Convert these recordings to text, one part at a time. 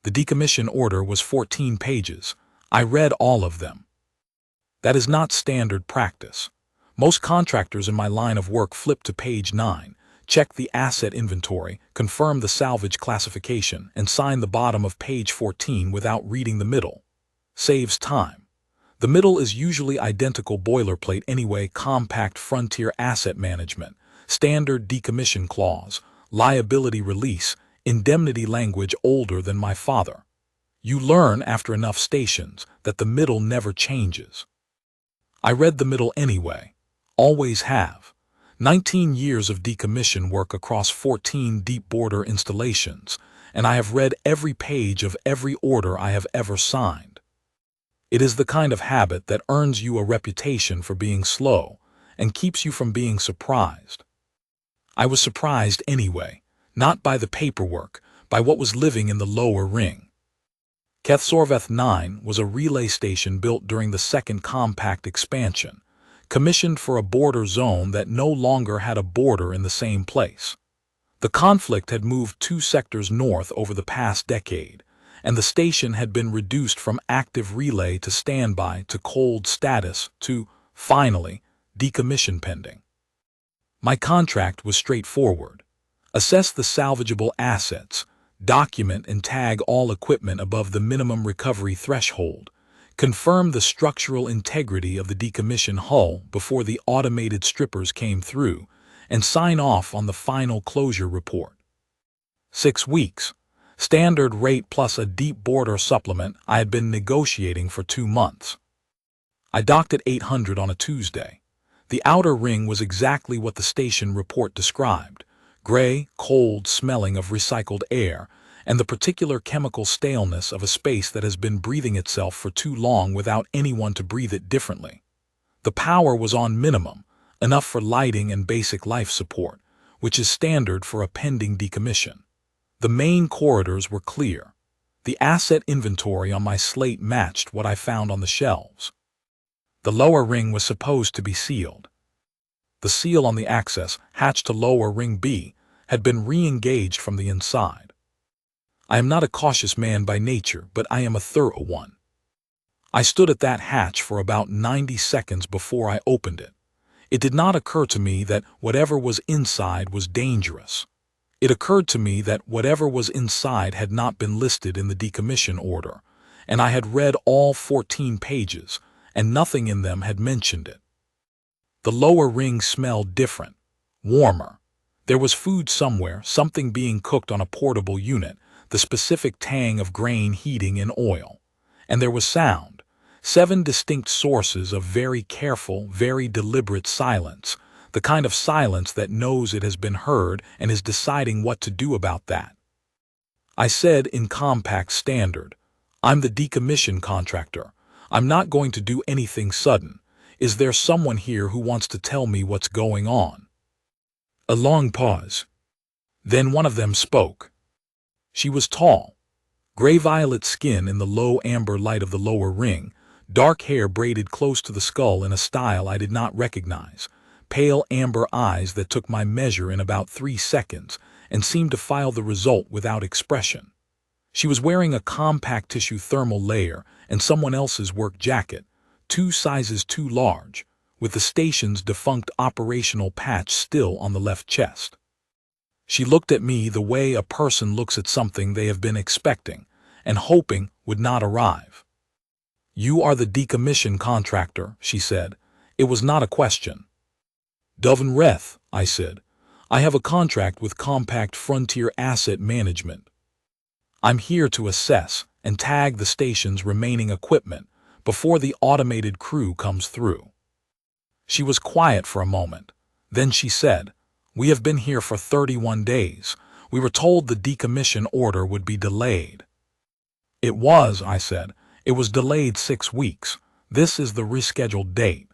The decommission order was 14 pages. I read all of them. That is not standard practice. Most contractors in my line of work flip to page 9, check the asset inventory, confirm the salvage classification, and sign the bottom of page 14 without reading the middle. Saves time. The middle is usually identical boilerplate anyway: compact frontier asset management, standard decommission clause, liability release, indemnity language older than my father. You learn after enough stations that the middle never changes. I read the middle anyway. Always have. 19 years of decommission work across 14 deep border installations, and I have read every page of every order I have ever signed. It is the kind of habit that earns you a reputation for being slow and keeps you from being surprised. I was surprised anyway, not by the paperwork, by what was living in the lower ring. Kethsorveth 9 was a relay station built during the second compact expansion, commissioned for a border zone that no longer had a border in the same place. The conflict had moved 2 sectors north over the past decade, and the station had been reduced from active relay to standby to cold status to, finally, decommission pending. My contract was straightforward. Assess the salvageable assets, document and tag all equipment above the minimum recovery threshold, confirm the structural integrity of the decommission hull before the automated strippers came through, and sign off on the final closure report. 6 weeks. Standard rate plus a deep border supplement I had been negotiating for 2 months. I docked at 800 on a Tuesday. The outer ring was exactly what the station report described: gray, cold smelling of recycled air, and the particular chemical staleness of a space that has been breathing itself for too long without anyone to breathe it differently. The power was on minimum, enough for lighting and basic life support, which is standard for a pending decommission. The main corridors were clear. The asset inventory on my slate matched what I found on the shelves. The lower ring was supposed to be sealed. The seal on the access hatch to lower ring B had been re-engaged from the inside. I am not a cautious man by nature, but I am a thorough one. I stood at that hatch for about 90 seconds before I opened it. It did not occur to me that whatever was inside was dangerous. It occurred to me that whatever was inside had not been listed in the decommission order, and I had read all 14 pages, and nothing in them had mentioned it. The lower ring smelled different, warmer. There was food somewhere, something being cooked on a portable unit, the specific tang of grain heating in oil. And there was sound, 7 distinct sources of very careful, very deliberate silence, the kind of silence that knows it has been heard and is deciding what to do about that. I said in compact standard, "I'm the decommission contractor. I'm not going to do anything sudden. Is there someone here who wants to tell me what's going on?" A long pause. Then one of them spoke. She was tall, gray-violet skin in the low amber light of the lower ring, dark hair braided close to the skull in a style I did not recognize, pale amber eyes that took my measure in about 3 seconds and seemed to file the result without expression. She was wearing a compact tissue thermal layer and someone else's work jacket, 2 sizes too large, with the station's defunct operational patch still on the left chest. She looked at me the way a person looks at something they have been expecting and hoping would not arrive. "You are the decommission contractor," she said. It was not a question. "Dovenreth," I said. "I have a contract with Compact Frontier Asset Management. I'm here to assess and tag the station's remaining equipment before the automated crew comes through." She was quiet for a moment. Then she said, "We have been here for 31 days. We were told the decommission order would be delayed." "It was," I said. "It was delayed 6 weeks. This is the rescheduled date."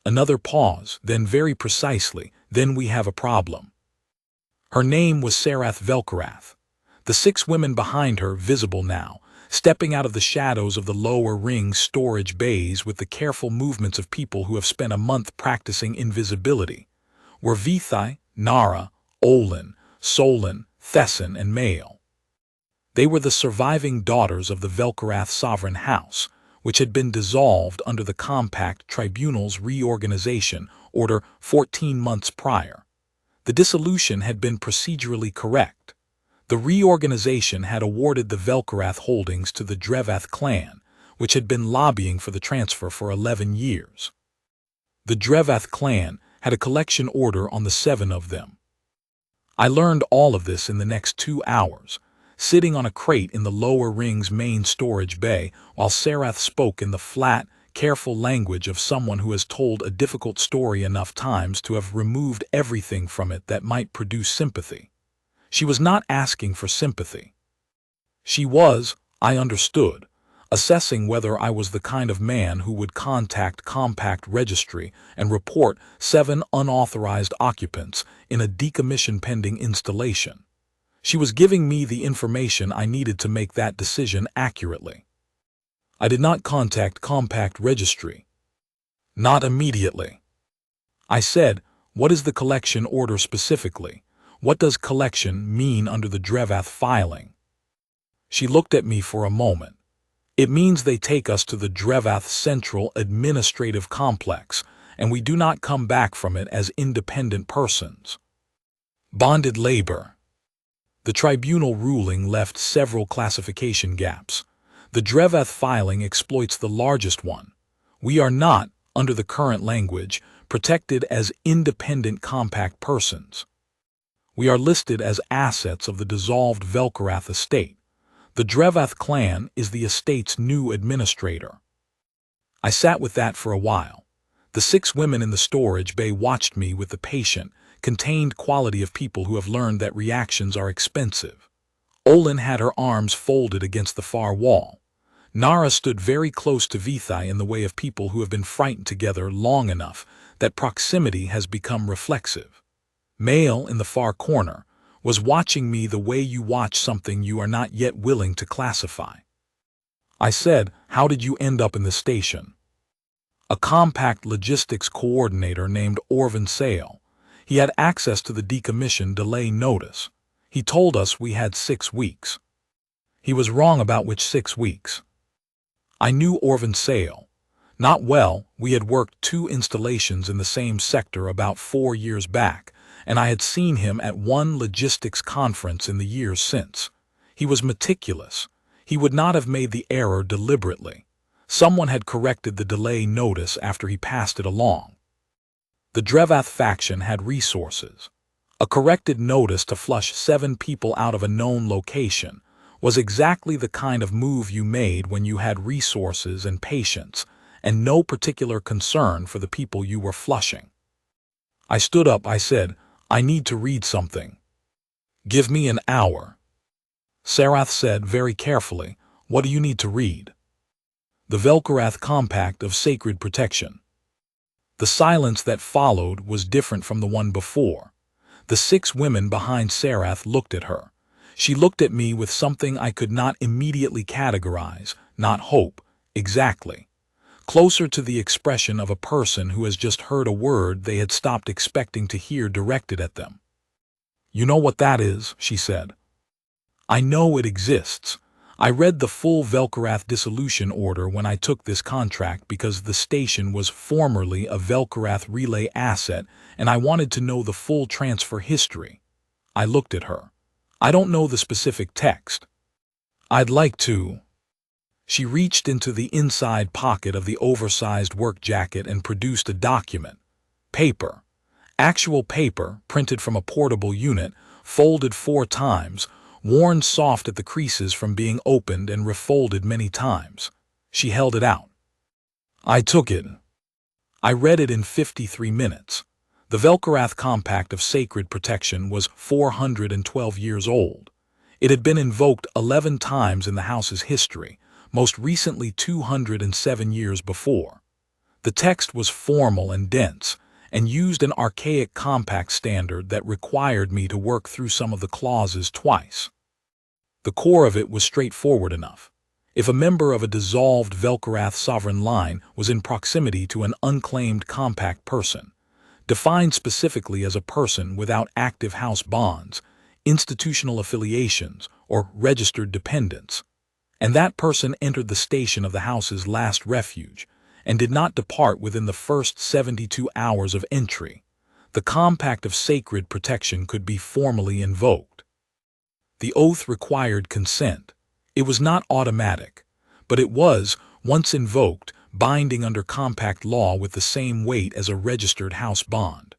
Another pause, then very precisely, "Then we have a problem." Her name was Sarath Velcarath. The 6 women behind her, visible now, stepping out of the shadows of the lower ring storage bays with the careful movements of people who have spent a month practicing invisibility, were Vithai, Nara, Olin, Solon, Thesson, and Mael. They were the surviving daughters of the Velcarath sovereign house, which had been dissolved under the Compact Tribunal's reorganization order 14 months prior. The dissolution had been procedurally correct. The reorganization had awarded the Velcarath holdings to the Drevath clan, which had been lobbying for the transfer for 11 years. The Drevath clan had a collection order on the 7 of them. I learned all of this in the next 2 hours, sitting on a crate in the lower ring's main storage bay while Sarath spoke in the flat, careful language of someone who has told a difficult story enough times to have removed everything from it that might produce sympathy. She was not asking for sympathy. She was, I understood, assessing whether I was the kind of man who would contact Compact Registry and report 7 unauthorized occupants in a decommission pending installation. She was giving me the information I needed to make that decision accurately. I did not contact Compact Registry. Not immediately. I said, "What is the collection order specifically? What does collection mean under the Drevath filing?" She looked at me for a moment. "It means they take us to the Drevath Central Administrative Complex, and we do not come back from it as independent persons." Bonded labor. The tribunal ruling left several classification gaps. The Drevath filing exploits the largest one. We are not, under the current language, protected as independent compact persons. We are listed as assets of the dissolved Velcarath estate. The Drevath clan is the estate's new administrator. I sat with that for a while. The 6 women in the storage bay watched me with the patient, contained quality of people who have learned that reactions are expensive. Olin had her arms folded against the far wall. Nara stood very close to Vithai in the way of people who have been frightened together long enough that proximity has become reflexive. Mail, in the far corner, was watching me the way you watch something you are not yet willing to classify. I said, "How did you end up in the station?" "A compact logistics coordinator named Orvin Sale. He had access to the decommission delay notice. He told us we had 6 weeks. He was wrong about which 6 weeks. I knew Orvin Sale. Not well, we had worked 2 installations in the same sector about 4 years back, and I had seen him at one logistics conference in the years since. He was meticulous. He would not have made the error deliberately. Someone had corrected the delay notice after he passed it along. The Drevath faction had resources. A corrected notice to flush 7 people out of a known location was exactly the kind of move you made when you had resources and patience, and no particular concern for the people you were flushing. I stood up. I said, "I need to read something." "Give me an hour." Sarath said very carefully, "What do you need to read?" "The Velcarath Compact of Sacred Protection." The silence that followed was different from the one before. The 6 women behind Sarath looked at her. She looked at me with something I could not immediately categorize, not hope, exactly. Closer to the expression of a person who has just heard a word they had stopped expecting to hear directed at them. "You know what that is," she said. "I know it exists. I read the full Velcarath dissolution order when I took this contract because the station was formerly a Velcarath relay asset and I wanted to know the full transfer history." I looked at her. "I don't know the specific text." "I'd like to." She reached into the inside pocket of the oversized work jacket and produced a document. Paper. Actual paper, printed from a portable unit, folded 4 times, worn soft at the creases from being opened and refolded many times. She held it out. I took it. I read it in 53 minutes. The Velcarath Compact of Sacred Protection was 412 years old. It had been invoked 11 times in the house's history, most recently 207 years before. The text was formal and dense, and used an archaic compact standard that required me to work through some of the clauses twice. The core of it was straightforward enough. If a member of a dissolved Velcarath sovereign line was in proximity to an unclaimed compact person, defined specifically as a person without active house bonds, institutional affiliations, or registered dependents, and that person entered the station of the house's last refuge and did not depart within the first 72 hours of entry, the compact of sacred protection could be formally invoked. The oath required consent. It was not automatic, but it was, once invoked, binding under compact law with the same weight as a registered house bond.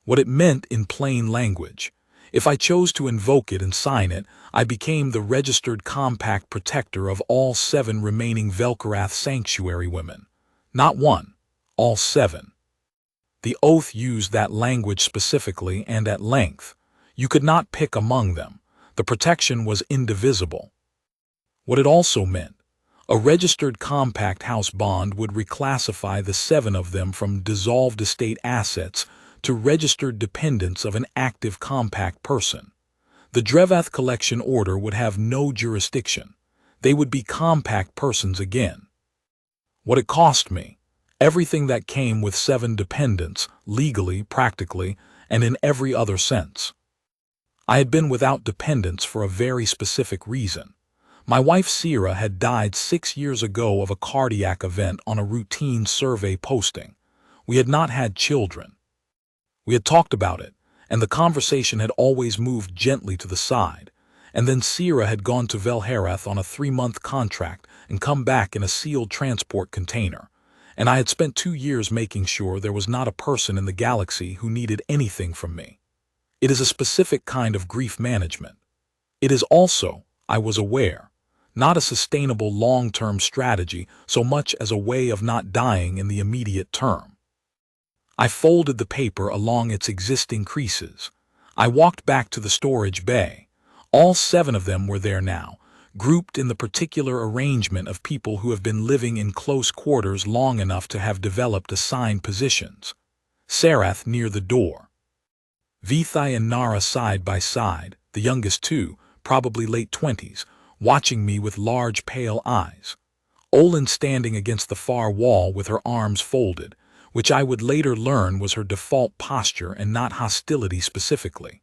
What it meant in plain language: if I chose to invoke it and sign it, I became the registered compact protector of all 7 remaining Velcarath sanctuary women. Not one, all 7. The oath used that language specifically and at length. You could not pick among them. The protection was indivisible. What it also meant: a registered compact house bond would reclassify the 7 of them from dissolved estate assets to registered dependents of an active compact person. The Drevath collection order would have no jurisdiction. They would be compact persons again. What it cost me: everything that came with 7 dependents, legally, practically, and in every other sense. I had been without dependents for a very specific reason. My wife Sierra had died 6 years ago of a cardiac event on a routine survey posting. We had not had children. We had talked about it, and the conversation had always moved gently to the side, and then Sierra had gone to Velcarath on a 3-month contract and come back in a sealed transport container, and I had spent 2 years making sure there was not a person in the galaxy who needed anything from me. It is a specific kind of grief management. It is also, I was aware, not a sustainable long-term strategy so much as a way of not dying in the immediate term. I folded the paper along its existing creases. I walked back to the storage bay. All 7 of them were there now, grouped in the particular arrangement of people who have been living in close quarters long enough to have developed assigned positions. Sarath near the door. Vithai and Nara side by side, the youngest 2, probably late 20s, watching me with large pale eyes. Olin standing against the far wall with her arms folded, which I would later learn was her default posture and not hostility specifically.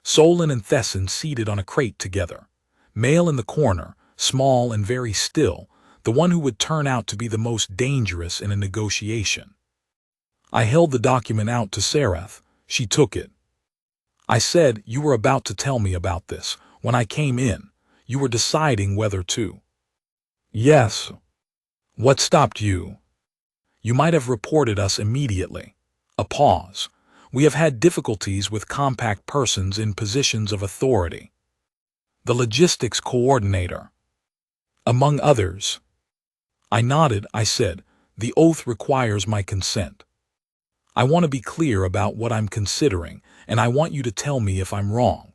Solon and Thesson seated on a crate together. Male in the corner, small and very still, the one who would turn out to be the most dangerous in a negotiation. I held the document out to Sarath. She took it. I said, "You were about to tell me about this. When I came in, you were deciding whether to." "Yes." "What stopped you?" "You might have reported us immediately." A pause. "We have had difficulties with compact persons in positions of authority." "The logistics coordinator." "Among others." I nodded. I said, "The oath requires my consent. I want to be clear about what I'm considering, and I want you to tell me if I'm wrong.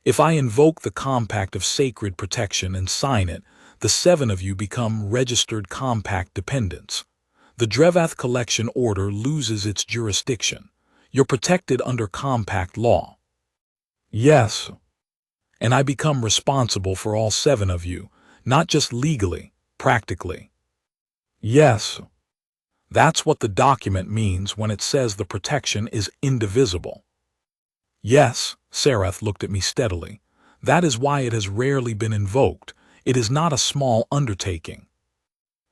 If I invoke the compact of sacred protection and sign it, the 7 of you become registered compact dependents. The Drevath collection order loses its jurisdiction. You're protected under compact law." "Yes." "And I become responsible for all 7 of you, not just legally, practically." "Yes." "That's what the document means when it says the protection is indivisible." "Yes," Sarath looked at me steadily. "That is why it has rarely been invoked. It is not a small undertaking."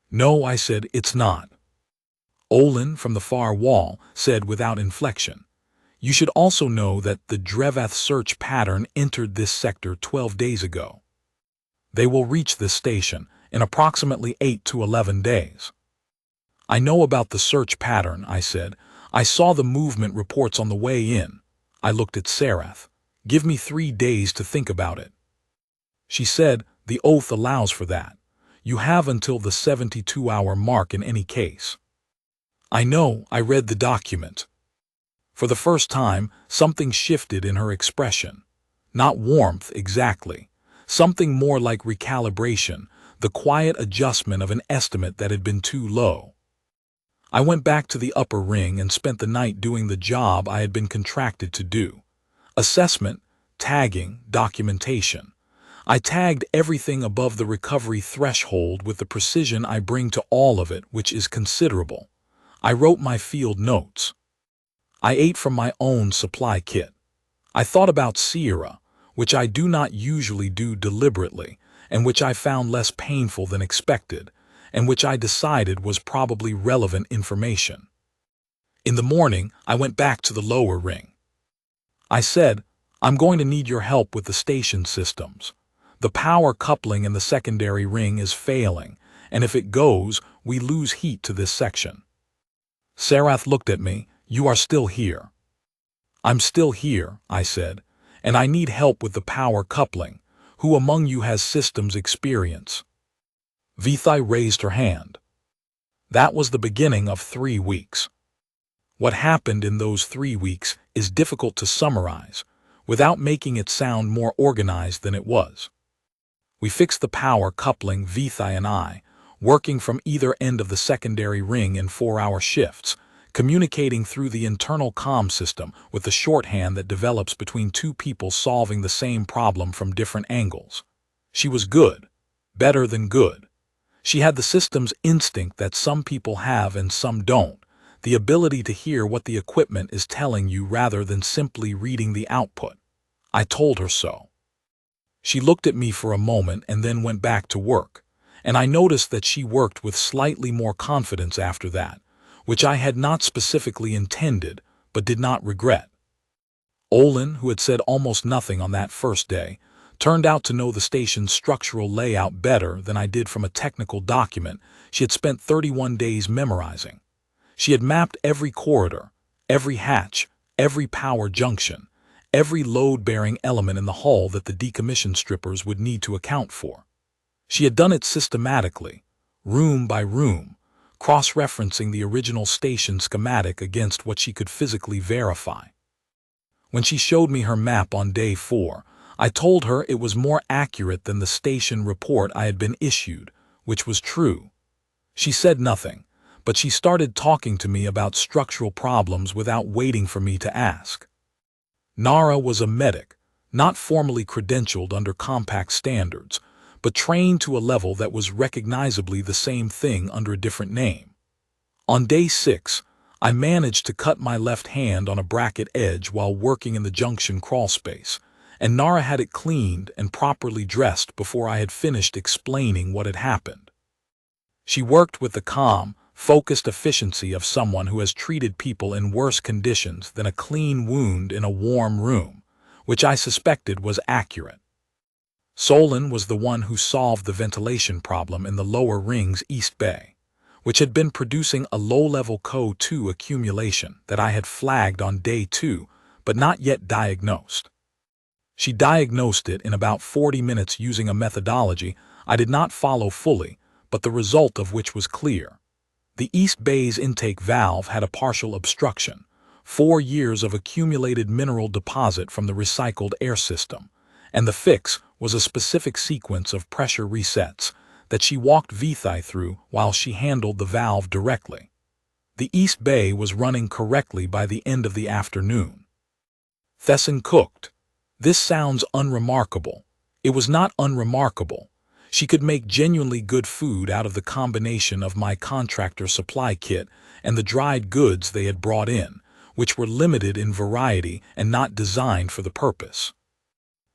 "No," I said, "it's not." Olin, from the far wall, said without inflection, "You should also know that the Drevath search pattern entered this sector 12 days ago. They will reach this station in approximately 8 to 11 days. "I know about the search pattern," I said. "I saw the movement reports on the way in." I looked at Sarath. "Give me 3 days to think about it." She said, "The oath allows for that. You have until the 72-hour mark in any case." "I know," I read the document. For the first time, something shifted in her expression. Not warmth, exactly. Something more like recalibration, the quiet adjustment of an estimate that had been too low. I went back to the upper ring and spent the night doing the job I had been contracted to do. Assessment, tagging, documentation. I tagged everything above the recovery threshold with the precision I bring to all of it, which is considerable. I wrote my field notes. I ate from my own supply kit. I thought about Sierra. which I do not usually do deliberately, and which I found less painful than expected, and which I decided was probably relevant information. In the morning, I went back to the lower ring. I said, "I'm going to need your help with the station systems. The power coupling in the secondary ring is failing, and if it goes, we lose heat to this section." Velcarath looked at me. "You are still here." "I'm still here," I said, "and I need help with the power coupling. Who among you has systems experience?" Velcarath raised her hand. That was the beginning of 3 weeks. What happened in those 3 weeks is difficult to summarize, without making it sound more organized than it was. We fixed the power coupling, Velcarath and I, working from either end of the secondary ring in 4-hour shifts, communicating through the internal comm system with the shorthand that develops between two people solving the same problem from different angles. She was good, better than good. She had the system's instinct that some people have and some don't, the ability to hear what the equipment is telling you rather than simply reading the output. I told her so. She looked at me for a moment and then went back to work, and I noticed that she worked with slightly more confidence after that, which I had not specifically intended but did not regret. Olin, who had said almost nothing on that first day, turned out to know the station's structural layout better than I did from a technical document she had spent 31 days memorizing. She had mapped every corridor, every hatch, every power junction, every load-bearing element in the hull that the decommission strippers would need to account for. She had done it systematically, room by room, cross-referencing the original station schematic against what she could physically verify. When she showed me her map on day 4, I told her it was more accurate than the station report I had been issued, which was true. She said nothing, but she started talking to me about structural problems without waiting for me to ask. Nara was a medic, not formally credentialed under compact standards, but trained to a level that was recognizably the same thing under a different name. On day 6, I managed to cut my left hand on a bracket edge while working in the junction crawlspace, and Nara had it cleaned and properly dressed before I had finished explaining what had happened. She worked with the calm, focused efficiency of someone who has treated people in worse conditions than a clean wound in a warm room, which I suspected was accurate. Solon was the one who solved the ventilation problem in the lower ring's East Bay, which had been producing a low-level CO2 accumulation that I had flagged on day 2 but not yet diagnosed. She diagnosed it in about 40 minutes using a methodology I did not follow fully, but the result of which was clear. The East Bay's intake valve had a partial obstruction, 4 years of accumulated mineral deposit from the recycled air system, and the fix was a specific sequence of pressure resets that she walked Velcarath through while she handled the valve directly. The East Bay was running correctly by the end of the afternoon. Thesson cooked. This sounds unremarkable. It was not unremarkable. She could make genuinely good food out of the combination of my contractor supply kit and the dried goods they had brought in, which were limited in variety and not designed for the purpose.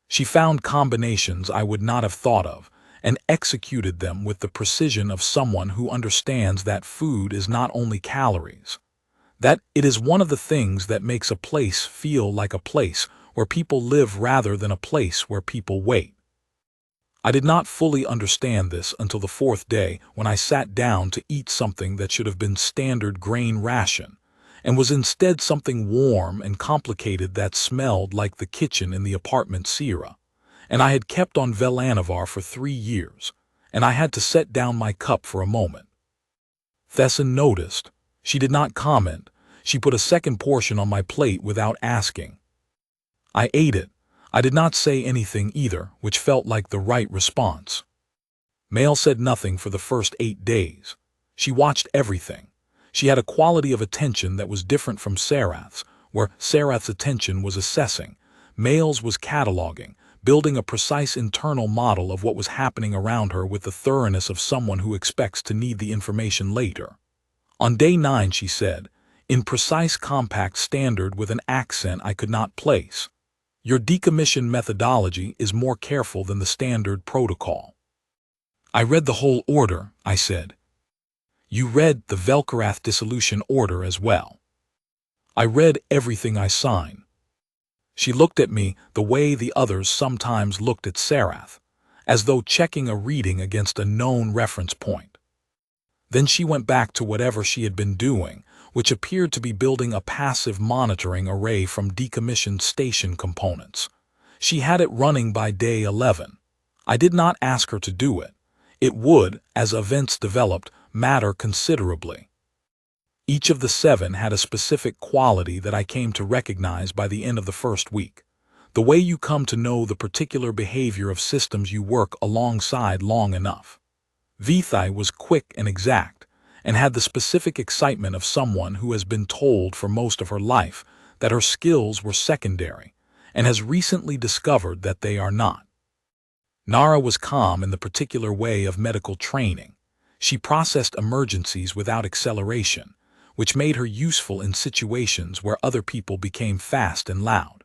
She found combinations I would not have thought of and executed them with the precision of someone who understands that food is not only calories, that it is one of the things that makes a place feel like a place where people live rather than a place where people wait. I did not fully understand this until the 4th day when I sat down to eat something that should have been standard grain ration, and was instead something warm and complicated that smelled like the kitchen in the apartment Sierra, and I had kept on Velcarath for 3 years, and I had to set down my cup for a moment. Thesson noticed. She did not comment. She put a second portion on my plate without asking. I ate it. I did not say anything either, which felt like the right response. Mail said nothing for the first 8 days. She watched everything. She had a quality of attention that was different from Velcarath's, where Velcarath's attention was assessing. Mail's was cataloging, building a precise internal model of what was happening around her with the thoroughness of someone who expects to need the information later. On day 9 she said, in precise compact standard with an accent I could not place, Your decommission methodology is more careful than the standard protocol. I read the whole order, I said. You read the Velcarath dissolution order as well. I read everything I sign. She looked at me the way the others sometimes looked at Sarath, as though checking a reading against a known reference point. Then she went back to whatever she had been doing, which appeared to be building a passive monitoring array from decommissioned station components. She had it running by day 11. I did not ask her to do it. It would, as events developed, matter considerably. Each of the 7 had a specific quality that I came to recognize by the end of the first week. The way you come to know the particular behavior of systems you work alongside long enough. Velcarath was quick and exact, and had the specific excitement of someone who has been told for most of her life that her skills were secondary, and has recently discovered that they are not. Nara was calm in the particular way of medical training. She processed emergencies without acceleration, which made her useful in situations where other people became fast and loud.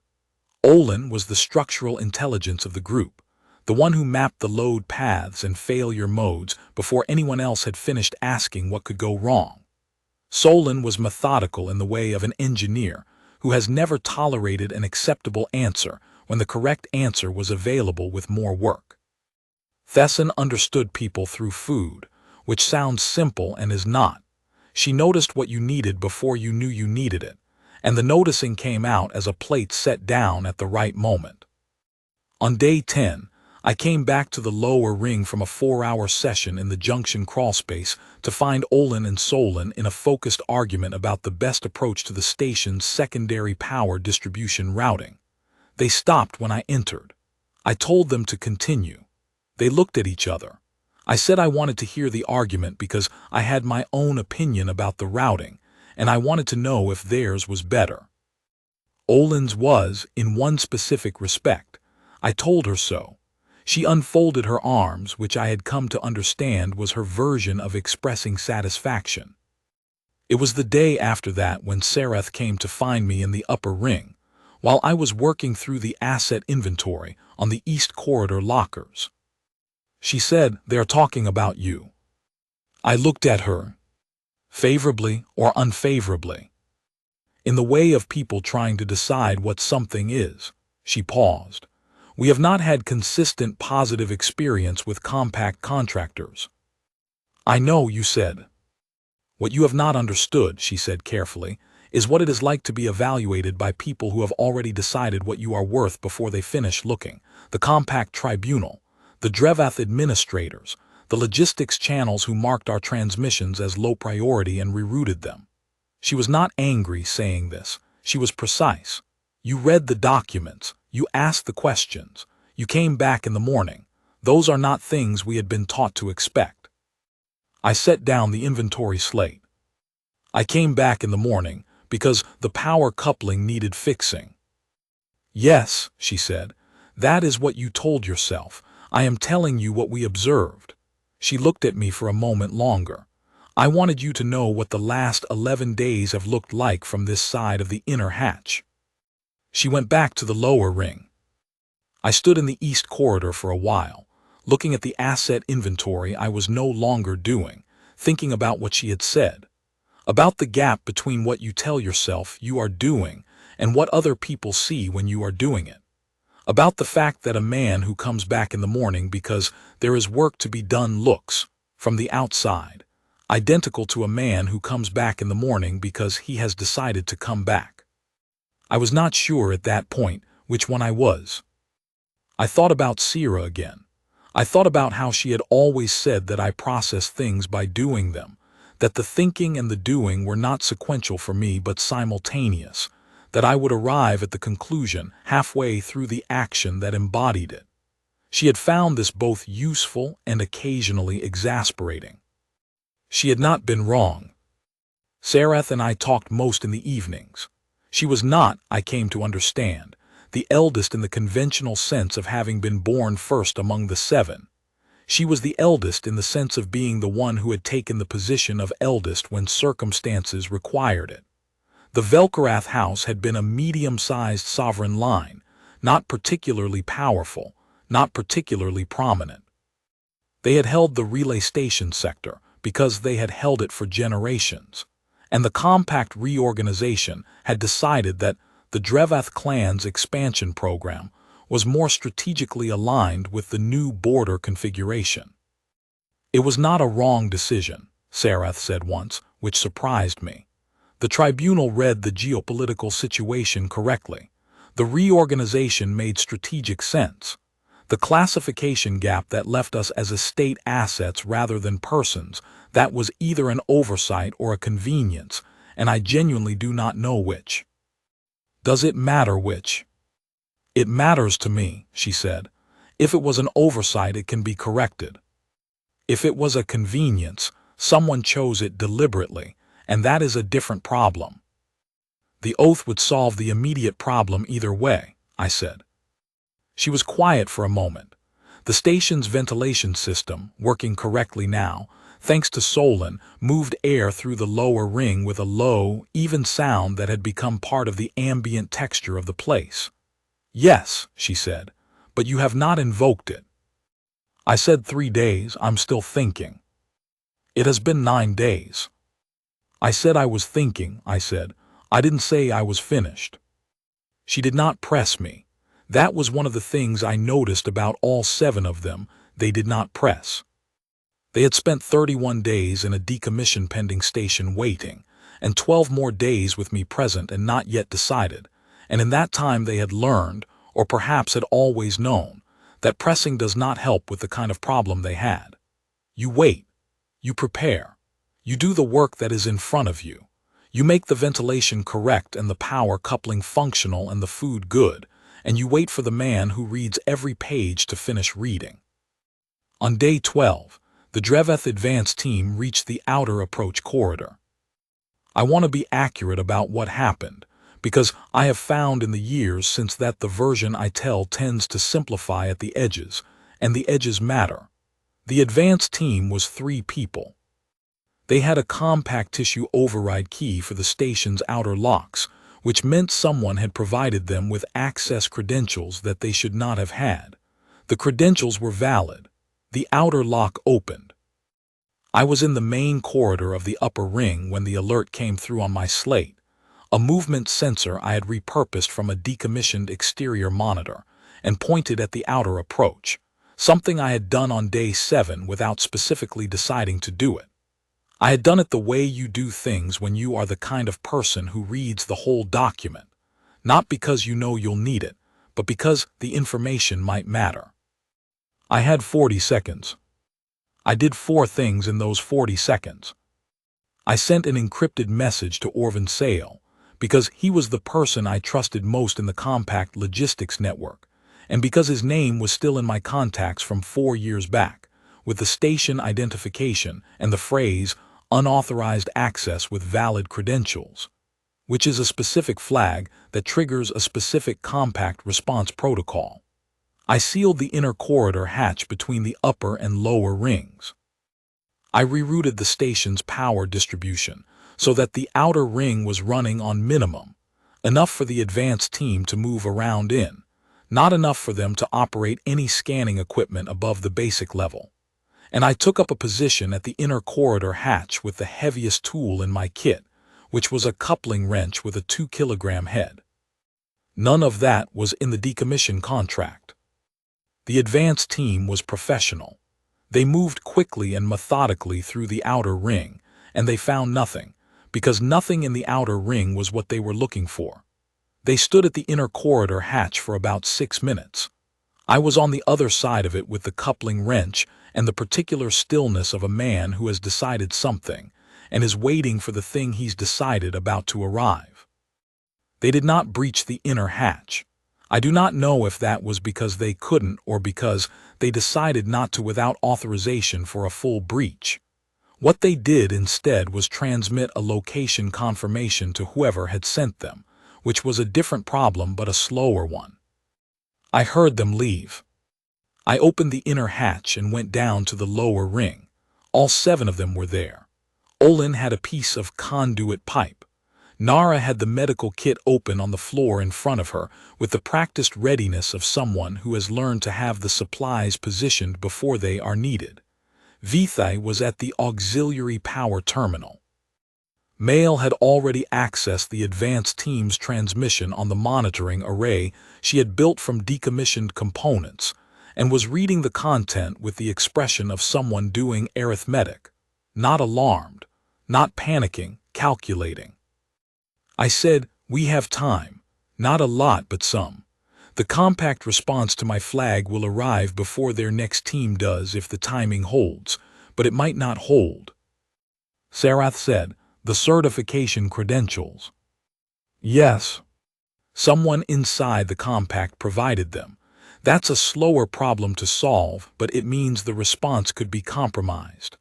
Olin was the structural intelligence of the group, the one who mapped the load paths and failure modes before anyone else had finished asking what could go wrong. Solon was methodical in the way of an engineer who has never tolerated an acceptable answer when the correct answer was available with more work. Thesson understood people through food, which sounds simple and is not. She noticed what you needed before you knew you needed it, and the noticing came out as a plate set down at the right moment. On day 10, I came back to the lower ring from a 4-hour session in the junction crawlspace to find Olin and Solon in a focused argument about the best approach to the station's secondary power distribution routing. They stopped when I entered. I told them to continue. They looked at each other. I said I wanted to hear the argument because I had my own opinion about the routing, and I wanted to know if theirs was better. Olin's was, in one specific respect. I told her so. She unfolded her arms, which I had come to understand was her version of expressing satisfaction. It was the day after that when Sarath came to find me in the upper ring, while I was working through the asset inventory on the East Corridor lockers. She said, "They are talking about you." I looked at her, favorably or unfavorably. In the way of people trying to decide what something is, she paused. We have not had consistent positive experience with compact contractors. I know, you said. What you have not understood, she said carefully, is what it is like to be evaluated by people who have already decided what you are worth before they finish looking. The compact tribunal, the Drevath administrators, the logistics channels who marked our transmissions as low priority and rerouted them. She was not angry saying this. She was precise. You read the documents. You asked the questions. You came back in the morning. Those are not things we had been taught to expect. I set down the inventory slate. I came back in the morning because the power coupling needed fixing. Yes, she said, that is what you told yourself. I am telling you what we observed. She looked at me for a moment longer. I wanted you to know what the last 11 days have looked like from this side of the inner hatch. She went back to the lower ring. I stood in the East Corridor for a while, looking at the asset inventory I was no longer doing, thinking about what she had said, about the gap between what you tell yourself you are doing and what other people see when you are doing it, about the fact that a man who comes back in the morning because there is work to be done looks, from the outside, identical to a man who comes back in the morning because he has decided to come back. I was not sure at that point which one I was. I thought about Sierra again. I thought about how she had always said that I process things by doing them, that the thinking and the doing were not sequential for me but simultaneous, that I would arrive at the conclusion halfway through the action that embodied it. She had found this both useful and occasionally exasperating. She had not been wrong. Sarath and I talked most in the evenings. She was not, I came to understand, the eldest in the conventional sense of having been born first among the 7. She was the eldest in the sense of being the one who had taken the position of eldest when circumstances required it. The Velcarath house had been a medium-sized sovereign line, not particularly powerful, not particularly prominent. They had held the relay station sector because they had held it for generations, and the compact reorganization had decided that the Drevath clan's expansion program was more strategically aligned with the new border configuration. It was not a wrong decision, Sarath said once, which surprised me. The tribunal read the geopolitical situation correctly. The reorganization made strategic sense. The classification gap that left us as estate assets rather than persons, that was either an oversight or a convenience, and I genuinely do not know which. Does it matter which? It matters to me, she said. If it was an oversight, it can be corrected. If it was a convenience, someone chose it deliberately, and that is a different problem. The oath would solve the immediate problem either way, I said. She was quiet for a moment. The station's ventilation system, working correctly now, thanks to Solon, moved air through the lower ring with a low, even sound that had become part of the ambient texture of the place. Yes, she said, but you have not invoked it. I said 3 days, I'm still thinking. It has been 9 days. I said I was thinking, I said. I didn't say I was finished. She did not press me. That was one of the things I noticed about all 7 of them, they did not press. They had spent 31 days in a decommission pending station waiting, and 12 more days with me present and not yet decided, and in that time they had learned, or perhaps had always known, that pressing does not help with the kind of problem they had. You wait. You prepare. You do the work that is in front of you. You make the ventilation correct and the power coupling functional and the food good, and you wait for the man who reads every page to finish reading. On day 12, the Drevath advance team reached the outer approach corridor. I want to be accurate about what happened, because I have found in the years since that the version I tell tends to simplify at the edges, and the edges matter. The advance team was 3 people. They had a compact tissue override key for the station's outer locks, which meant someone had provided them with access credentials that they should not have had. The credentials were valid. The outer lock opened. I was in the main corridor of the upper ring when the alert came through on my slate, a movement sensor I had repurposed from a decommissioned exterior monitor, and pointed at the outer approach, something I had done on day 7 without specifically deciding to do it. I had done it the way you do things when you are the kind of person who reads the whole document, not because you know you'll need it, but because the information might matter. I had 40 seconds. I did 4 things in those 40 seconds. I sent an encrypted message to Orvin Sale, because he was the person I trusted most in the compact logistics network, and because his name was still in my contacts from 4 years back, with the station identification and the phrase, unauthorized access with valid credentials, which is a specific flag that triggers a specific compact response protocol. I sealed the inner corridor hatch between the upper and lower rings. I rerouted the station's power distribution so that the outer ring was running on minimum, enough for the advance team to move around in, not enough for them to operate any scanning equipment above the basic level. And I took up a position at the inner corridor hatch with the heaviest tool in my kit, which was a coupling wrench with a 2-kilogram head. None of that was in the decommission contract. The advance team was professional. They moved quickly and methodically through the outer ring, and they found nothing, because nothing in the outer ring was what they were looking for. They stood at the inner corridor hatch for about 6 minutes. I was on the other side of it with the coupling wrench and the particular stillness of a man who has decided something and is waiting for the thing he's decided about to arrive. They did not breach the inner hatch. I do not know if that was because they couldn't or because they decided not to without authorization for a full breach. What they did instead was transmit a location confirmation to whoever had sent them, which was a different problem but a slower one. I heard them leave. I opened the inner hatch and went down to the lower ring. All 7 of them were there. Olin had a piece of conduit pipe. Nara had the medical kit open on the floor in front of her, with the practiced readiness of someone who has learned to have the supplies positioned before they are needed. Vithai was at the auxiliary power terminal. Mail had already accessed the advanced team's transmission on the monitoring array she had built from decommissioned components, and was reading the content with the expression of someone doing arithmetic, not alarmed, not panicking, calculating. I said, "We have time. Not a lot, but some. The compact response to my flag will arrive before their next team does if the timing holds, but it might not hold." Velcarath said, "The certification credentials." "Yes." Someone inside the compact provided them. "That's a slower problem to solve, but it means the response could be compromised."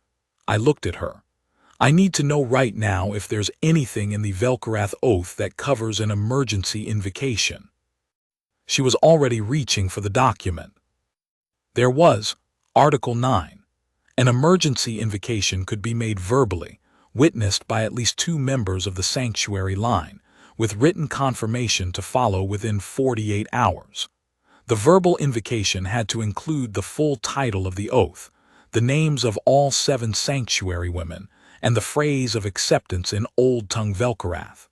I looked at her. "I need to know right now if there's anything in the Velcarath oath that covers an emergency invocation." She was already reaching for the document. There was, Article 9. An emergency invocation could be made verbally, witnessed by at least 2 members of the sanctuary line, with written confirmation to follow within 48 hours. The verbal invocation had to include the full title of the oath, the names of all 7 sanctuary women, and the phrase of acceptance in Old Tongue Velcarath.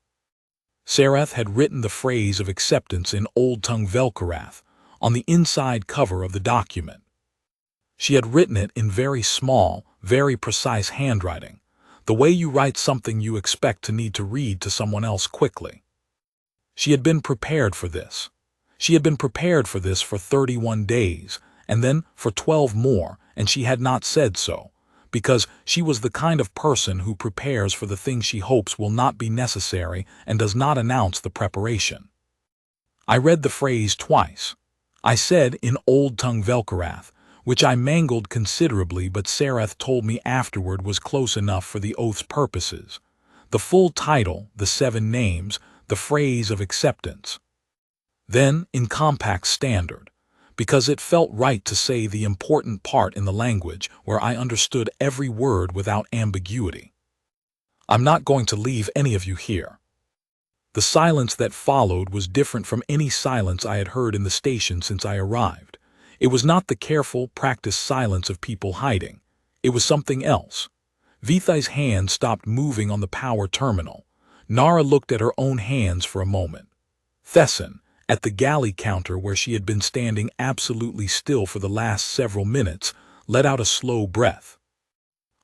Velcarath had written the phrase of acceptance in Old Tongue Velcarath on the inside cover of the document. She had written it in very small, very precise handwriting, the way you write something you expect to need to read to someone else quickly. She had been prepared for this. She had been prepared for this for 31 days, and then for 12 more, and she had not said so, because she was the kind of person who prepares for the thing she hopes will not be necessary and does not announce the preparation. I read the phrase twice. I said in Old Tongue Velcarath, which I mangled considerably, but Velcarath told me afterward was close enough for the oath's purposes. The full title, the 7 names, the phrase of acceptance. Then in compact standard, because it felt right to say the important part in the language where I understood every word without ambiguity. "I'm not going to leave any of you here." The silence that followed was different from any silence I had heard in the station since I arrived. It was not the careful, practiced silence of people hiding. It was something else. Vithai's hand stopped moving on the power terminal. Nara looked at her own hands for a moment. Thesson, at the galley counter where she had been standing absolutely still for the last several minutes, let out a slow breath.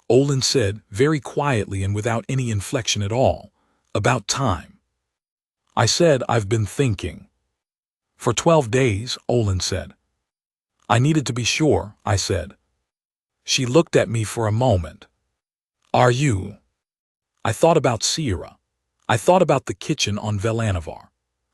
Olin said, very quietly and without any inflection at all, "About time." I said, "I've been thinking." "For 12 days, Olin said. "I needed to be sure," I said. She looked at me for a moment. "Are you?" I thought about Sierra. I thought about the kitchen on Velanavar.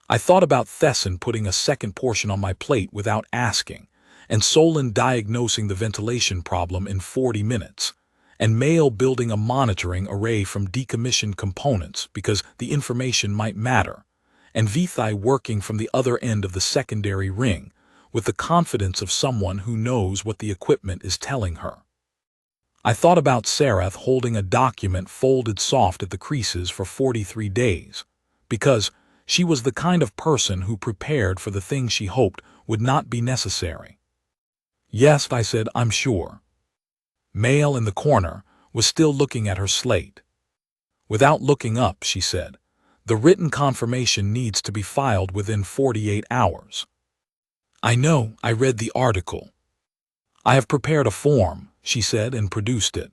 I thought about Thesson putting a second portion on my plate without asking, and Solon diagnosing the ventilation problem in 40 minutes, and Mail building a monitoring array from decommissioned components because the information might matter, and Vithai working from the other end of the secondary ring with the confidence of someone who knows what the equipment is telling her. I thought about Velcarath holding a document folded soft at the creases for 43 days, because she was the kind of person who prepared for the thing she hoped would not be necessary. "Yes," I said, "I'm sure." Mail in the corner was still looking at her slate. Without looking up, she said, "The written confirmation needs to be filed within 48 hours. "I know, I read the article." "I have prepared a form," she said, and produced it.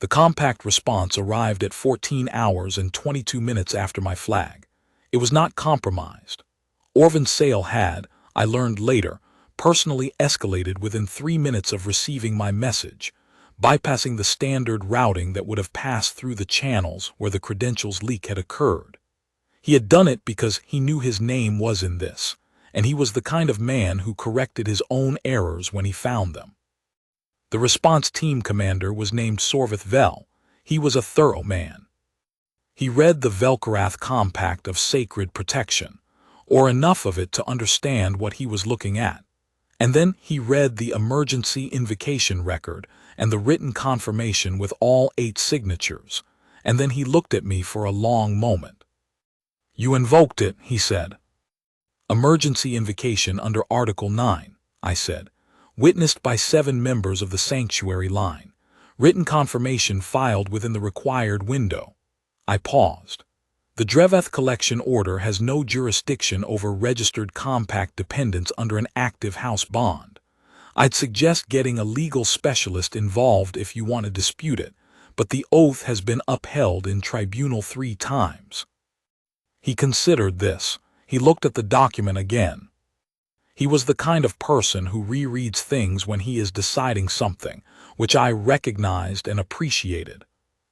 The compact response arrived at 14 hours and 22 minutes after my flag. It was not compromised. Orvin Sale had, I learned later, personally escalated within 3 minutes of receiving my message, bypassing the standard routing that would have passed through the channels where the credentials leak had occurred. He had done it because he knew his name was in this, and he was the kind of man who corrected his own errors when he found them. The response team commander was named Sorvith Vel. He was a thorough man. He read the Velcarath Compact of Sacred Protection, or enough of it to understand what he was looking at, and then he read the emergency invocation record and the written confirmation with all 8 signatures, and then he looked at me for a long moment. You invoked it, he said. Emergency invocation under Article 9, I said. Witnessed by 7 members of the sanctuary line. Written confirmation filed within the required window. I paused. The Dreveth collection order has no jurisdiction over registered compact dependents under an active house bond. I'd suggest getting a legal specialist involved if you want to dispute it, but the oath has been upheld in tribunal 3 times. He considered this. He looked at the document again. He was the kind of person who rereads things when he is deciding something, which I recognized and appreciated.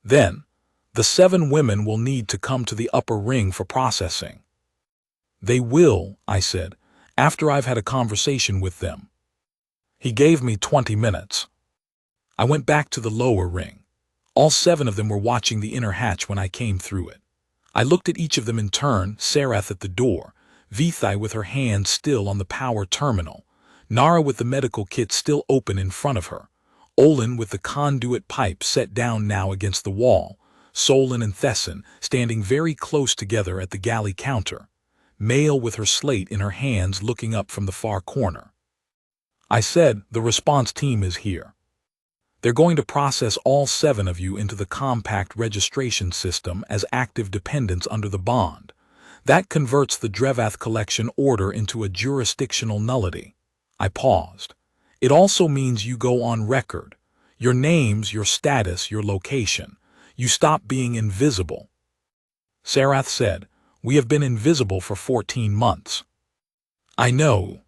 Then, the 7 women will need to come to the upper ring for processing. They will, I said, after I've had a conversation with them. He gave me 20 minutes. I went back to the lower ring. All 7 of them were watching the inner hatch when I came through it. I looked at each of them in turn, Sarath at the door, Vithai with her hand still on the power terminal, Nara with the medical kit still open in front of her, Olin with the conduit pipe set down now against the wall, Solon and Thesson standing very close together at the galley counter, Mael with her slate in her hands looking up from the far corner. I said, the response team is here. They're going to process all 7 of you into the compact registration system as active dependents under the bond. That converts the Dreveth collection order into a jurisdictional nullity. I paused. It also means you go on record. Your names, your status, your location. You stop being invisible. Sarath said, we have been invisible for 14 months. I know.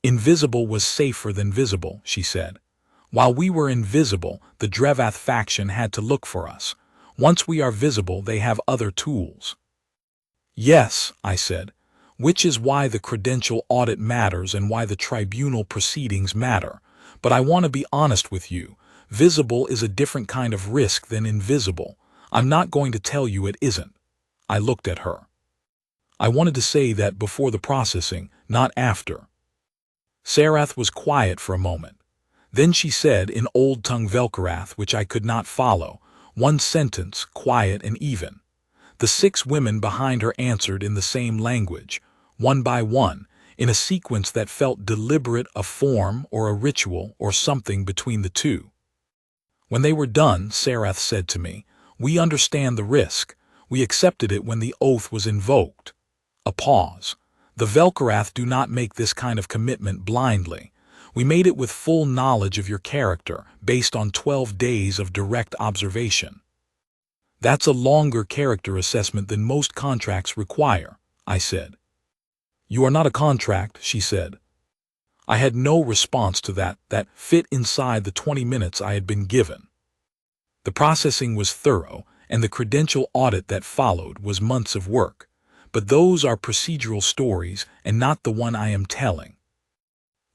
Invisible was safer than visible, she said. While we were invisible, the Dreveth faction had to look for us. Once we are visible, they have other tools. Yes, I said, which is why the credential audit matters and why the tribunal proceedings matter. But I want to be honest with you. Visible is a different kind of risk than invisible. I'm not going to tell you it isn't. I looked at her. I wanted to say that before the processing, not after. Sarath was quiet for a moment. Then she said in Old Tongue Velcarath, which I could not follow, one sentence, quiet and even. The 6 women behind her answered in the same language, one by one, in a sequence that felt deliberate, a form or a ritual or something between the two. When they were done, Sarath said to me, we understand the risk. We accepted it when the oath was invoked. A pause. The Velcarath do not make this kind of commitment blindly. We made it with full knowledge of your character, based on 12 days of direct observation. That's a longer character assessment than most contracts require, I said. You are not a contract, she said. I had no response to that fit inside the 20 minutes I had been given. The processing was thorough, and the credential audit that followed was months of work. But those are procedural stories and not the one I am telling.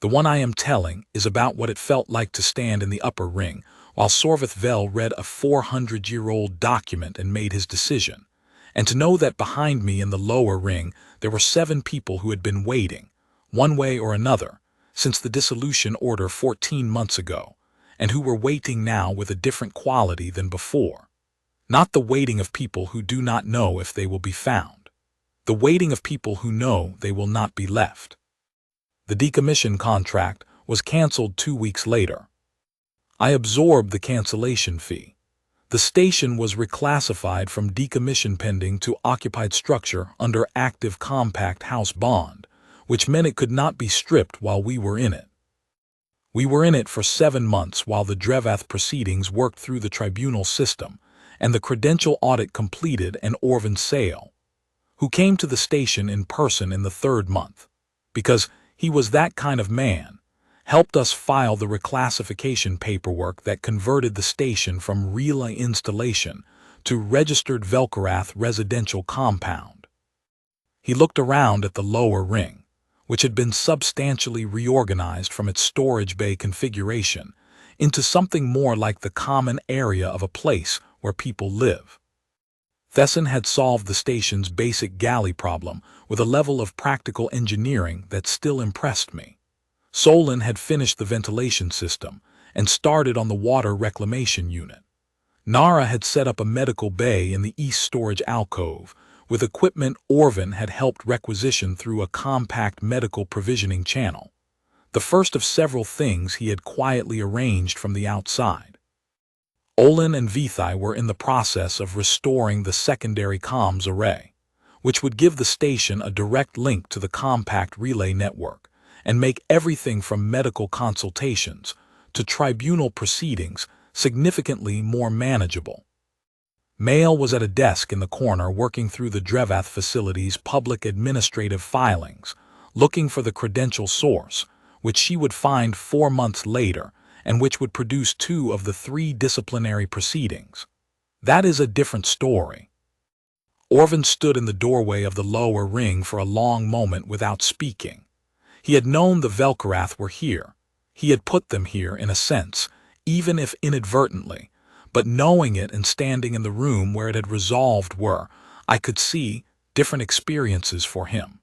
The one I am telling is about what it felt like to stand in the upper ring while Sorveth Vel read a 400-year-old document and made his decision, and to know that behind me in the lower ring there were 7 people who had been waiting, one way or another, since the dissolution order 14 months ago, and who were waiting now with a different quality than before. Not the waiting of people who do not know if they will be found. The waiting of people who know they will not be left. The decommission contract was canceled 2 weeks later. I absorbed the cancellation fee. The station was reclassified from decommission pending to occupied structure under active compact house bond, which meant it could not be stripped while we were in it. We were in it for 7 months while the Dreveth proceedings worked through the tribunal system and the credential audit completed, and Orvin Sale, who came to the station in person in the 3rd month, because he was that kind of man, helped us file the reclassification paperwork that converted the station from relay installation to registered Velcarath residential compound. He looked around at the lower ring, which had been substantially reorganized from its storage bay configuration into something more like the common area of a place where people live. Thesson had solved the station's basic galley problem with a level of practical engineering that still impressed me. Solon had finished the ventilation system and started on the water reclamation unit. Nara had set up a medical bay in the east storage alcove, with equipment Orvin had helped requisition through a compact medical provisioning channel, the first of several things he had quietly arranged from the outside. Olin and Vithai were in the process of restoring the secondary comms array, which would give the station a direct link to the compact relay network and make everything from medical consultations to tribunal proceedings significantly more manageable. Mail was at a desk in the corner working through the Drevath facility's public administrative filings, looking for the credential source, which she would find 4 months later and which would produce 2 of the 3 disciplinary proceedings. That is a different story. Orvin stood in the doorway of the lower ring for a long moment without speaking. He had known the Velcarath were here. He had put them here in a sense, even if inadvertently, but knowing it and standing in the room where it had resolved were, I could see, different experiences for him.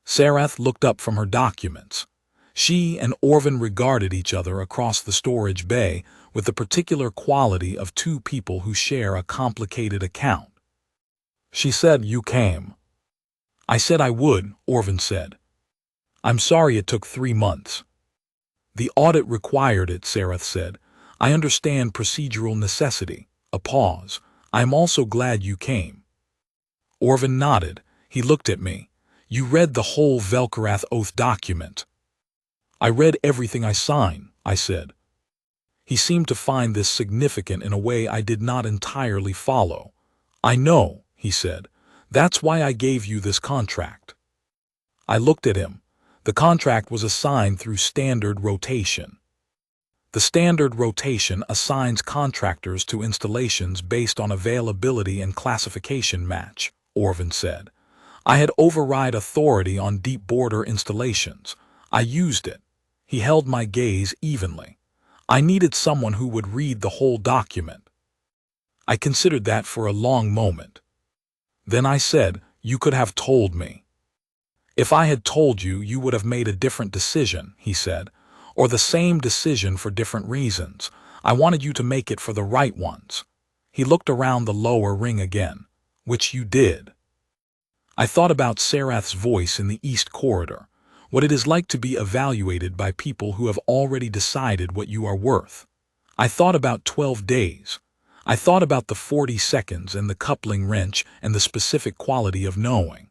Sarath looked up from her documents. She and Orvin regarded each other across the storage bay with the particular quality of 2 people who share a complicated account. She said, "You came." I said I would, Orvin said. "I'm sorry it took 3 months. The audit required it," Sarath said. "I understand procedural necessity." A pause. "I'm also glad you came." Orvin nodded. He looked at me. "You read the whole Velcarath oath document." "I read everything I signed," I said. He seemed to find this significant in a way I did not entirely follow. "I know," he said. "That's why I gave you this contract." I looked at him. The contract was assigned through standard rotation. The standard rotation assigns contractors to installations based on availability and classification match, Orvin said. I had override authority on deep border installations. I used it. He held my gaze evenly. I needed someone who would read the whole document. I considered that for a long moment. Then I said, "You could have told me." "If I had told you, you would have made a different decision," he said, "or the same decision for different reasons. I wanted you to make it for the right ones." He looked around the lower ring again. "Which you did." I thought about Sarath's voice in the East Corridor, what it is like to be evaluated by people who have already decided what you are worth. I thought about 12 days. I thought about the 40 seconds and the coupling wrench and the specific quality of knowing.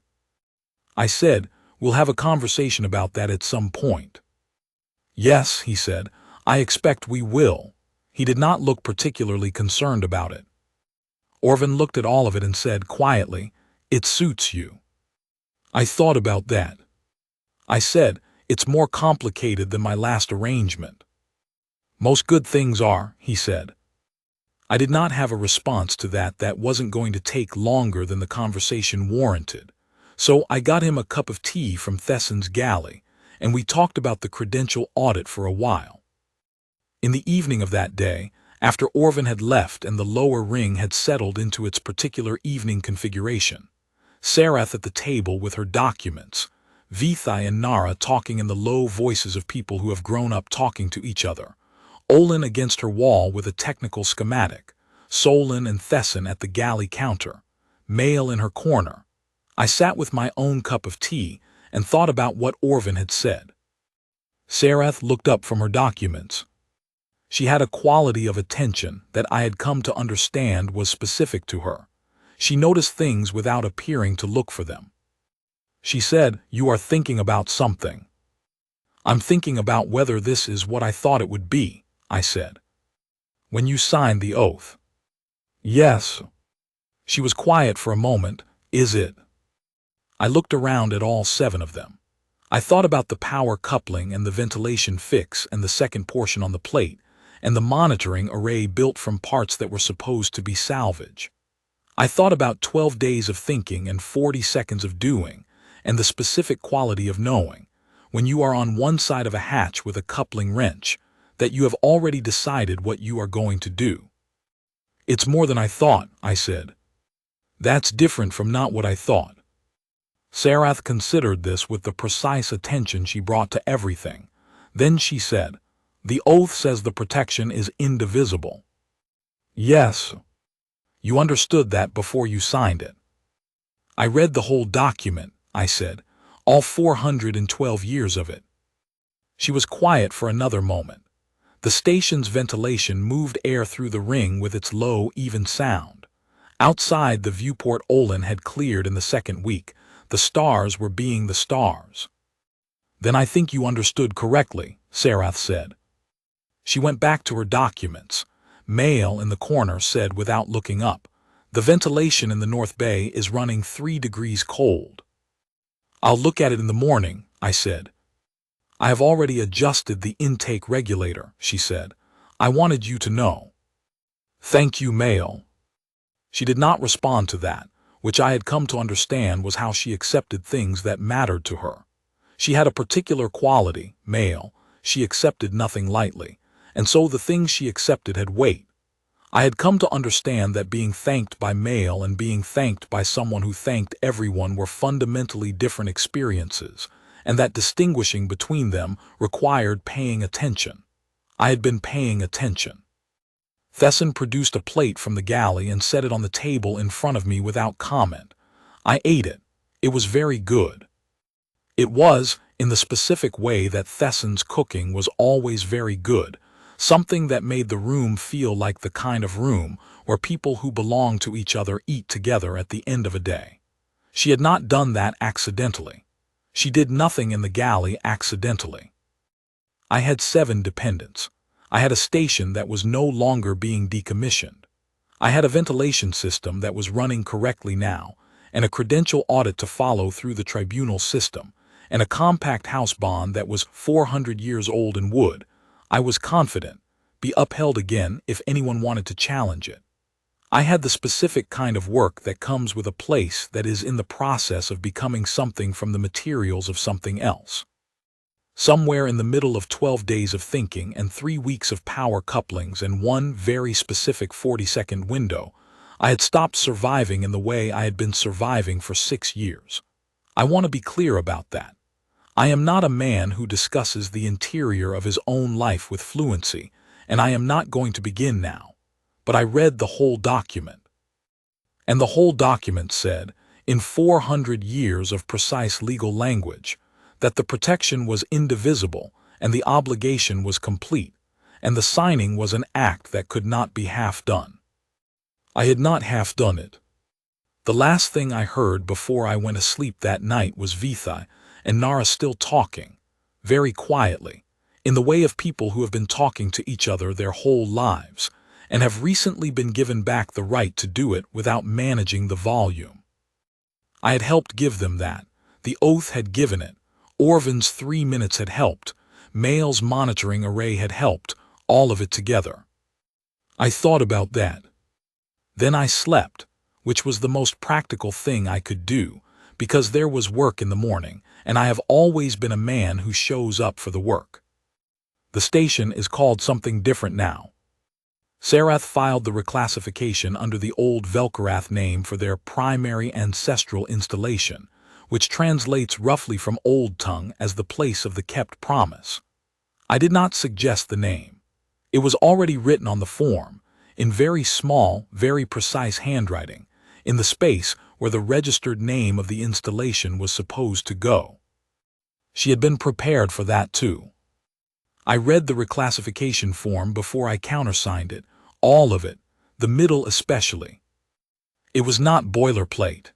I said, "We'll have a conversation about that at some point." "Yes," he said, "I expect we will." He did not look particularly concerned about it. Orvin looked at all of it and said quietly, "It suits you." I thought about that. I said, "It's more complicated than my last arrangement." "Most good things are," he said. I did not have a response to that. That wasn't going to take longer than the conversation warranted. So I got him a cup of tea from Thesson's galley, and we talked about the credential audit for a while. In the evening of that day, after Orvin had left and the lower ring had settled into its particular evening configuration, Sarath at the table with her documents, Vithai and Nara talking in the low voices of people who have grown up talking to each other, Olin against her wall with a technical schematic, Solon and Thesson at the galley counter, Mail in her corner. I sat with my own cup of tea and thought about what Orvin had said. Sarath looked up from her documents. She had a quality of attention that I had come to understand was specific to her. She noticed things without appearing to look for them. She said, "You are thinking about something." "I'm thinking about whether this is what I thought it would be," I said. "When you signed the oath." "Yes." She was quiet for a moment. "Is it?" I looked around at all 7 of them. I thought about the power coupling and the ventilation fix and the second portion on the plate, and the monitoring array built from parts that were supposed to be salvage. I thought about 12 days of thinking and 40 seconds of doing, and the specific quality of knowing, when you are on one side of a hatch with a coupling wrench, that you have already decided what you are going to do. "It's more than I thought," I said. "That's different from not what I thought." Sarath considered this with the precise attention she brought to everything. Then she said, "The oath says the protection is indivisible." "Yes." "You understood that before you signed it." I read the whole document, I said, all 412 years of it. She was quiet for another moment. The station's ventilation moved air through the ring with its low, even sound. Outside, the viewport Olin had cleared in the second week. The stars were being the stars. Then I think you understood correctly, Sarath said. She went back to her documents. Mail in the corner said without looking up, "The ventilation in the North Bay is running 3 degrees cold." "I'll look at it in the morning," I said. "I have already adjusted the intake regulator," she said. "I wanted you to know." "Thank you, Mail." She did not respond to that, which I had come to understand was how she accepted things that mattered to her. She had a particular quality, Mail. She accepted nothing lightly, and so the things she accepted had weight. I had come to understand that being thanked by Mail and being thanked by someone who thanked everyone were fundamentally different experiences, and that distinguishing between them required paying attention. I had been paying attention. Thesson produced a plate from the galley and set it on the table in front of me without comment. I ate it. It was very good. It was, in the specific way that Thesson's cooking was always very good, something that made the room feel like the kind of room where people who belong to each other eat together at the end of a day. She had not done that accidentally. She did nothing in the galley accidentally. I had 7 dependents. I had a station that was no longer being decommissioned. I had a ventilation system that was running correctly now, and a credential audit to follow through the tribunal system, and a compact house bond that was 400 years old in wood. I was confident, be upheld again if anyone wanted to challenge it. I had the specific kind of work that comes with a place that is in the process of becoming something from the materials of something else. Somewhere in the middle of 12 days of thinking and 3 weeks of power couplings and one very specific 40-second window, I had stopped surviving in the way I had been surviving for 6 years. I want to be clear about that. I am not a man who discusses the interior of his own life with fluency, and I am not going to begin now. But I read the whole document. And the whole document said, in 400 years of precise legal language, that the protection was indivisible and the obligation was complete, and the signing was an act that could not be half done. I had not half done it. The last thing I heard before I went asleep that night was Vithai and Nara still talking, very quietly, in the way of people who have been talking to each other their whole lives, and have recently been given back the right to do it without managing the volume. I had helped give them that. The oath had given it. Orvan's 3 minutes had helped. Mail's monitoring array had helped. All of it together. I thought about that. Then I slept, which was the most practical thing I could do, because there was work in the morning, and I have always been a man who shows up for the work. The station is called something different now. Sarath filed the reclassification under the old Velcarath name for their primary ancestral installation, which translates roughly from Old Tongue as the place of the kept promise. I did not suggest the name. It was already written on the form, in very small, very precise handwriting, in the space where the registered name of the installation was supposed to go. She had been prepared for that too. I read the reclassification form before I countersigned it, all of it, the middle especially. It was not boilerplate.